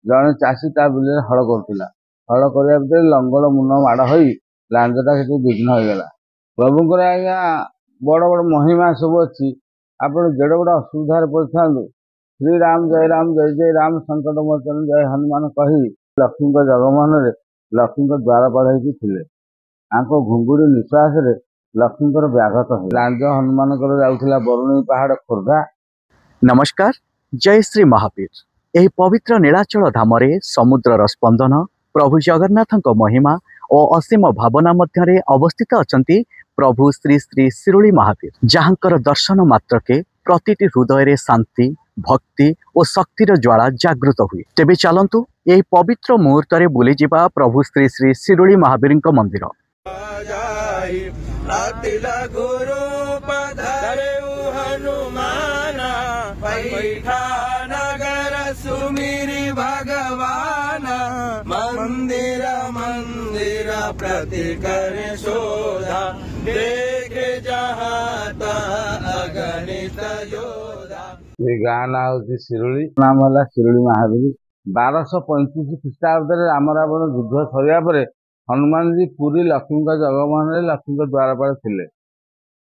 जड़े चाषी ता बिल हल करुला हल करने भितर लंगर मुन माड़ हो लांजटा से विघ्न हो गला। प्रभुंर आज्ञा बड़ बड़ महिमा सब अच्छी आप जेड़ बड़ असुविधार पड़ता श्री राम जय राम संकट मोचन जय हनुमान कही लक्ष्मी जगमोहन लक्ष्मी द्वार बढ़ाई थे घुंगुड़ी निश्वास लक्ष्मी व्याघत है लांज हनुमान जाऊला बरुणी पहाड़ खोर्धा। नमस्कार, जय श्री महावीर। यह पवित्र नीलाचल धाम समुद्र स्पंदन प्रभु जगन्नाथ महिमा और असीम भावना मध्य अवस्थित अछंती प्रभु श्री श्री शिरोली महावीर, जहांकर दर्शन मात्र के प्रतिटी हृदय शांति भक्ति और शक्तिर ज्वाला जागृत हुए। तेबे चलंतु यह पवित्र मुहूर्त में बुली जिबा प्रभु श्री श्री शिरोली महावीर मंदिर। मंदिर मंदिर प्रति करे शोधा देखे जहाँ अगणित योधा। गाँ ना हूँ शिरोली, नाम है शिरोली महावीर। 1235 ख्रीष्टाब्द राम रावण युद्ध सरिया पर हनुमान जी पुरी लक्ष्मी जगमोहन लक्ष्मी द्वारपाल थे।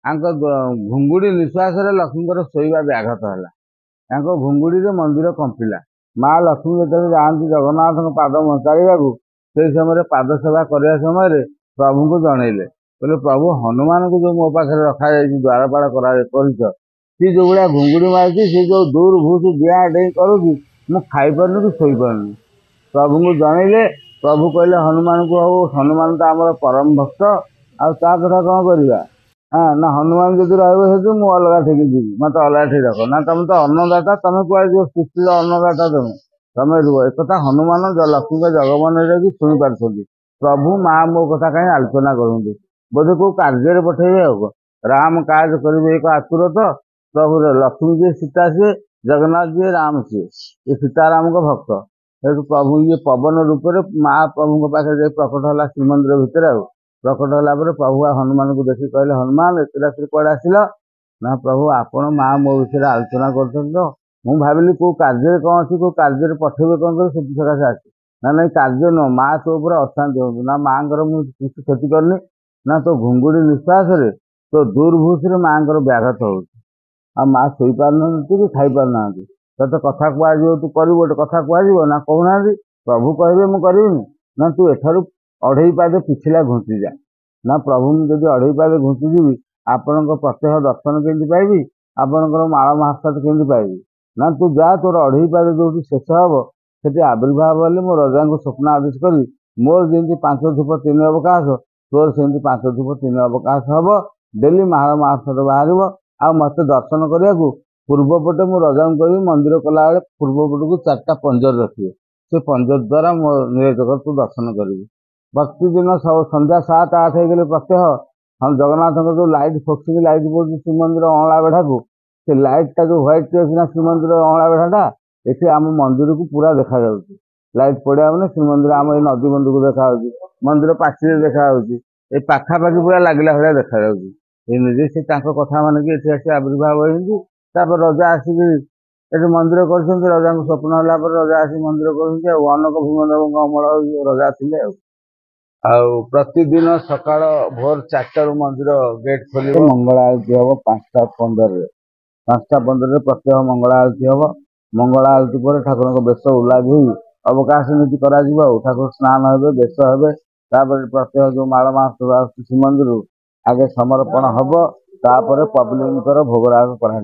घुंगुड़ी निश्वास लक्ष्मी शोवा व्याघत है। घुंगुड़ी मंदिर कंपिला। माँ लक्ष्मी जो जाती जगन्नाथ पाद मचाड़ा से समय पाद सेवा करने समय प्रभु को जनइले बोले प्रभु हनुमान को जो मो पाखे रखा जाए द्वारपाल कर सी जो भाया घुंगुड़ी मारी सी जो दूर भूस डिया डेई करुच्ची मु खाईपार कि शोपार प्रभु को जनइले। प्रभु कहले हनुमान को हो हनुमान तो आम परम भक्त आता कथा कौन करवा। हाँ ना हनुमान जब रही मुझे अलग ठीक जी मत अलग ठीक रख ना तुम तो अन्नदाता तुम कह जो सृष्टि अन्नदाता तुम रुह एक हनुमान लक्ष्मी जगमोहन की शुणी पार्टी प्रभु माँ मो कथा कहीं आलोचना करते बोधे कौ कार्य पठेबे राम कार्य करेंगे एक आतुर तो प्रभु लक्ष्मी जी सीता सी जगन्नाथ जी राम सी ये सीताराम को भक्त से प्रभु ये पवन रूप माँ प्रभु पाखे प्रकट है श्रीमंदिर भितर प्रकट है प्रभु हनुमान को देखिए कहले हनुमान एत रात्रि कड़े आसिल ना प्रभु आपण माँ मो विषय आलोचना कर मुझे भाविली कौ कार्य कौन अच्छी कौ कार्य पठेबे कौन कर सकाशे आसी ना नहीं कार्य नुह माँ तो अशांति हो ना माँ मुझे क्षति करनी ना तो घुंगुड़ी निश्वास तो दुर्भूष माँ व्याघत हो माँ शोई पार कि खाई पार ना तो कथा कह तू कर गोटे कथा कह ना कहना प्रभु कहे मुझे करी ना तू एठार अढ़ई पाद पिछला घुंची जा ना प्रभु मुझे अढ़ई पाद घुंचीजी आपण प्रत्यह दर्शन केमती पाइबी आपणकर माल महासात केमती पाइबी ना तू जा तोर अढ़ई पाद जो शेष हम से आविर्भाव हेल्ले मो रजा को स्वप्न आदेश करी मोर जमी 5 धूप 3 अवकाश तोर सेमती 5 धूप 3 अवकाश हम डेली माल महासात बाहर आ मत दर्शन करने को पूर्वपटे मु रजा कह मंदिर कला पूर्वपट को 4टा पंजर रखिए से पंजर द्वारा मो निरजक तू दर्शन करी प्रतिदिन सब संध्या 7 8 हो गले प्रत्यह हम जगन्नाथ जो लाइट फोक्सिंग लाइट पड़े श्रीमंदिर अँला बेढ़ा को से लाइटा जो व्हाइट ना श्रीमंदिर अँला बेढ़ाटा ये आम मंदिर को पूरा देखा लाइट पड़ा मैंने श्रीमंदिर आम ये नदी बंध को देखा मंदिर पाचीरे देखा ये पाखापाखि पूरा लगला भाया देखा निजे से कथा मान कि आसी आविर्भाव होती रजा आसिक ये मंदिर कर रजा को स्वप्न है रजा आसी मंदिर कर अनक भीमदेव अमल रजा थे प्रतिदिन सकाल भोर 4टारू मंदिर गेट खोल मंगल आरती हम 5टा 15 प्रत्यह मंगल आरती हम मंगल आरती पर ठाकुर बेश उल्लाघी अवकाश नीति करा ठाकुर स्नान हे बेश हे प्रत्यह जो माल मास श्रीमंदिर आगे समर्पण हम तापर पब्लिक भोगराग कर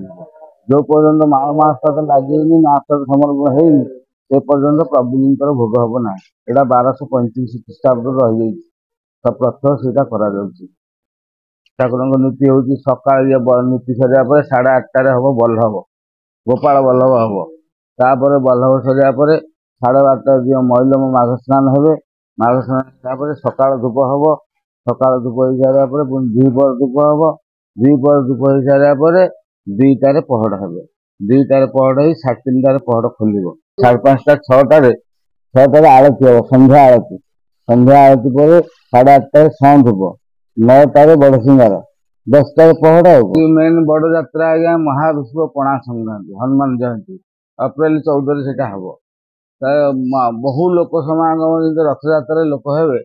जो पर्यटन माल मास लगे मास समर्पण है से पर्यटन पब्लिक भोग हम ना यहाँ 1235 ख्रीष्टाब्द रही प्रत्यह से ठाकुर नीति हूँ सका नीति सरिया 8:30 हम बल्लभ गोपाल बल्लभ हम तापर बल्लभ सरिया 12:30 महिलम माघ स्नान हे माघ स्नान सकाल धूप हम सकाल धूप हो सारा द्विपहर धूप हम द्विपहर धूप हो सारा 2टार पहड़ हे 2टार पहड़ हो 3:30 पहड़ खोल 5:30 6टार आरती हम संध्या आरती पर 8:30 सौंधूप 9टार बड़ सिंगार 10टार पहड़ मेन बड़ यात्रा आज्ञा महाविश्व पणा संक्रांति हनुमान जयंती अप्रैल 14 से हम ବହୁ ଲୋକ ସମାଗମ ଯେମିତି ରଥଯାତ୍ରାରେ ଲୋକ ହେବେ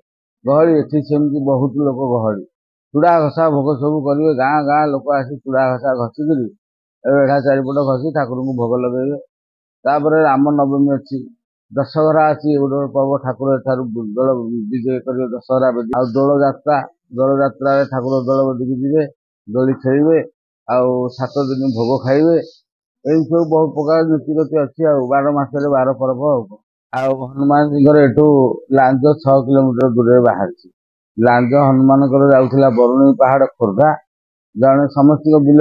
ଗହଳି, ଏଠି ସେମିତି ବହୁତ ଲୋକ ଗହଳି। ଚୁଡ଼ା ଘଷା ଭୋଗ ସବୁ କରିବେ, ଗାଁ ଗାଁ ଲୋକ ଆସି ଚୁଡ଼ା ଘଷା ଘଷିକିରି ଏଢା ଚାରିପଟ ଘଷି ଠାକୁରଙ୍କୁ ଭୋଗ ଲଗେଇବେ। ତାପରେ ରାମ ନବମୀ ଅଛି, ଦଶହରା ଅଛି, ଗୋଟେ ପର୍ବ, ଠାକୁର ଏଠାରୁ ଦୋଳ ବିଜେ କରିବେ ଦଶହରା ବେଦି। ଆଉ ଦୋଳ ଯାତ୍ରାରେ ଠାକୁର ଦୋଳ ବେଦିକି ଯିବେ, ଦୋଳି ଖେଳିବେ, ଆଉ 7 ଦିନ ଭୋଗ ଖାଇବେ। ଏଇ ସବୁ ବହୁତ ପ୍ରକାର ନୀତିଗତି ଅଛି ଆଉ 12 ମାସରେ 12 ପର୍ବ ଆଉ ହନୁମାନଙ୍କର ଏଠୁ ଲାଞ୍ଜ 6 କିଲୋମିଟର ଦୂରରେ ବାହାରିଛି। ଲାଞ୍ଜ ହନୁମାନଙ୍କର ଯାଉଥିଲା ବରୁଣେଇ ପାହାଡ଼ ଖୋର୍ଦ୍ଧା। ଜଣେ ସମସ୍ତଙ୍କ ବିଲ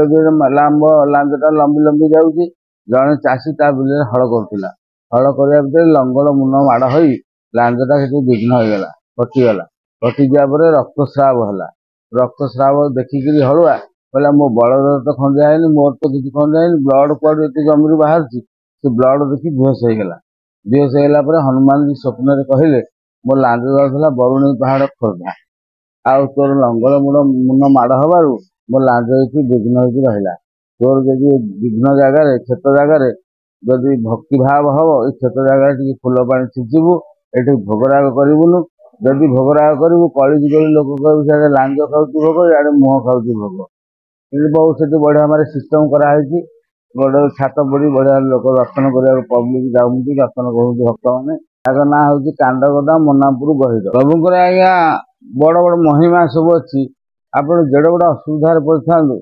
ଲାଞ୍ଜଟା ଲମ୍ବି ଲମ୍ବି ଯାଉଛି। ଜଣେ ଚାଷୀ ତା ବିଲରେ ହଳ କରୁଥିଲା, ହଳ କରିବା ଭିତରେ ଲଙ୍ଗଳ ମୁନ ମାଡ଼ ହୋଇ ଲାଞ୍ଜଟା ସେଠି ବିଘ୍ନ ହେଇଗଲା, କଟିଗଲା। କଟିଯିବା ପରେ ରକ୍ତସ୍ରାବ ହେଲା। ରକ୍ତସ୍ରାବ ଦେଖିକିରି ହଳୁଆ କହିଲା, ମୋ ବଳଦ ତ ଖଞ୍ଜା ହେଇନି, ମୋର ତ କିଛି ଖଞ୍ଜା ହେଇନି, ବ୍ଲଡ୍ କୁଆଡୁ ଏତେ ଜମିରୁ ବାହାରୁଛି। ସେ ବ୍ଲଡ୍ ଦେଖି ବେହୋସ ହେଇଗଲା। ବେହୋସ ହେଇଗଲା ପରେ ହନୁମାନଜୀ ସ୍ୱପ୍ନରେ କହିଲେ, ମୋ ଲାଞ୍ଜ ଯାଉଥିଲା ବରୁଣେଇ ପାହାଡ଼ ଖୋର୍ଦ୍ଧା, ଆଉ ତୋର ଲଙ୍ଗଳ ମୁନ ମାଡ଼ ହବାରୁ ମୋ ଲାଞ୍ଜ ହେଇକି ବିଘ୍ନ ହେଇକି ରହିଲା। ତୋର ଯଦି ବିଘ୍ନ ଜାଗାରେ, କ୍ଷେତ ଜାଗାରେ ଯଦି ଭକ୍ତିଭାବ ହବ, ଏଇ କ୍ଷେତ ଜାଗାରେ ଟିକେ ଫୁଲ ପାଣି ଛିଞ୍ଚିବୁ, ଏଠି ଭୋଗରାଗ କରିବୁନୁ। ଯଦି ଭୋଗରାଗ କରିବୁ, କଳିଯୁଗରେ ଲୋକ କହିବୁ ସିଆଡେ ଲାଞ୍ଜ ଖାଉଛି ଭୋଗ, ଇଆଡେ ମୁହଁ ଖାଉଛି ଭୋଗ। କିନ୍ତୁ ବହୁତ ସେଠି ବଢିଆ ଭାବରେ ସିଷ୍ଟମ କରାହେଇଛି। ଗୋଟେ ଛାତ ପଡି ବଢିଆ ଲୋକ ଦର୍ଶନ କରିବାକୁ ପବ୍ଲିକ ଯାଉଛନ୍ତି, ଦର୍ଶନ କରୁଛନ୍ତି ଭକ୍ତମାନେ। ତାଙ୍କ ନାଁ ହଉଛି କାଣ୍ଡଗୋଦା ମନାପୁର ଗହିର। ପ୍ରଭୁଙ୍କର ଆଜ୍ଞା ବଡ ବଡ ମହିମା ସବୁ ଅଛି। ଆପଣ ଯେଡେ ବଡ ଅସୁବିଧାରେ ପଡିଥାନ୍ତୁ,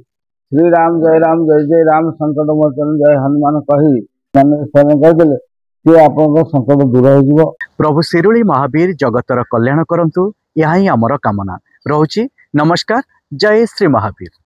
ଶ୍ରୀରାମ ଜୟ ରାମ ଜୟ ଜୟ ରାମ ସଙ୍କଟ ମୋଚନ ଜୟ ହନୁମାନ କହି ମନରେ ସ୍ମରଣ କରିଦେଲେ ସିଏ ଆପଣଙ୍କ ସଙ୍କଟ ଦୂର ହେଇଯିବ। प्रभु शिरुली महावीर जगतर कल्याण करंतु, यह ही आमर कामना रहुछि। नमस्कार। जय श्री महावीर।